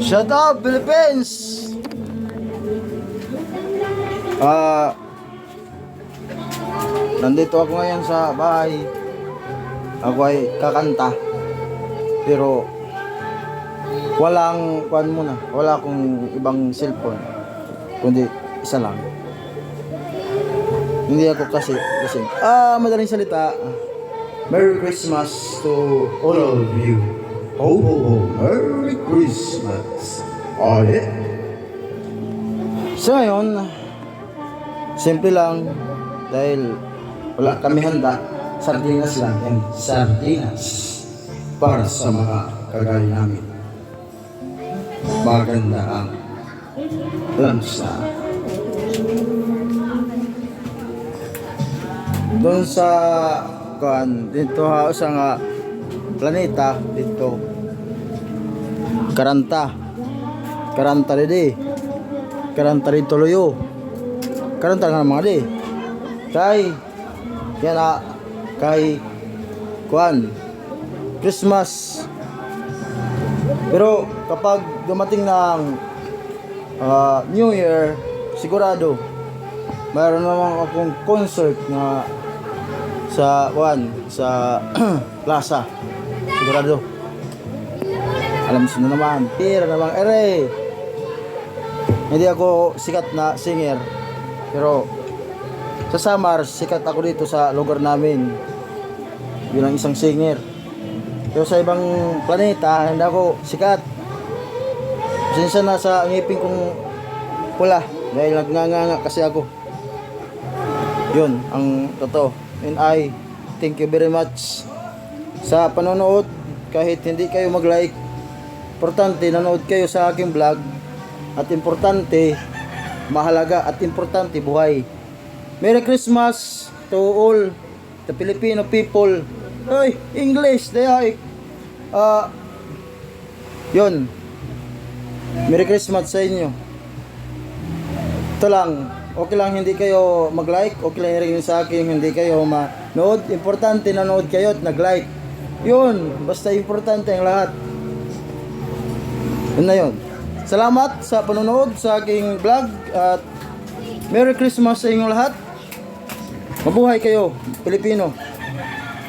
Shut up, Philippines! Nandito ako ngayon sa bahay. Ako ay kakanta. Pero walang kuan muna. Wala akong ibang cellphone. Kundi isa lang. Hindi ako kasi madaling salita. Merry Christmas to all of you. Ho ho ho. Merry Christmas. Oh yeah. So ngayon, simple lang dahil wala kami handa, sardinas lang and sardinas para sa mga kagaya namin. Maganda ang lansa. Doon sa dito sa nga planeta dito Karanta dito loyo. Karanta nga mga di. Kay Christmas. Pero kapag dumating ng New Year, sigurado mayroon naman akong concert na sa plaza. Sigurado. Alam mo na naman, tira namang ere. Hindi ako sikat na singer, pero sa summer, sikat ako dito sa lugar namin bilang isang singer. Pero sa ibang planeta, hindi ako sikat. Pasensya na sa ngipin kong pula dahil nagnganga kasi ako. Yun ang totoo. And I thank you very much sa panonood. Kahit hindi kayo mag-like, importante nanood kayo sa aking vlog. At importante, mahalaga at importante buhay. Merry Christmas to all the Filipino people. Ay, English, dayak. Yun. Merry Christmas sa inyo. Ito lang. Okay lang hindi kayo mag-like. Okay lang rin sa akin hindi kayo manood. Importante nanood kayo at nag-like. Yun. Basta importante ang lahat. Yun na yun. Salamat sa panonood sa aking vlog. At Merry Christmas sa inyong lahat. Mabuhay kayo, Pilipino.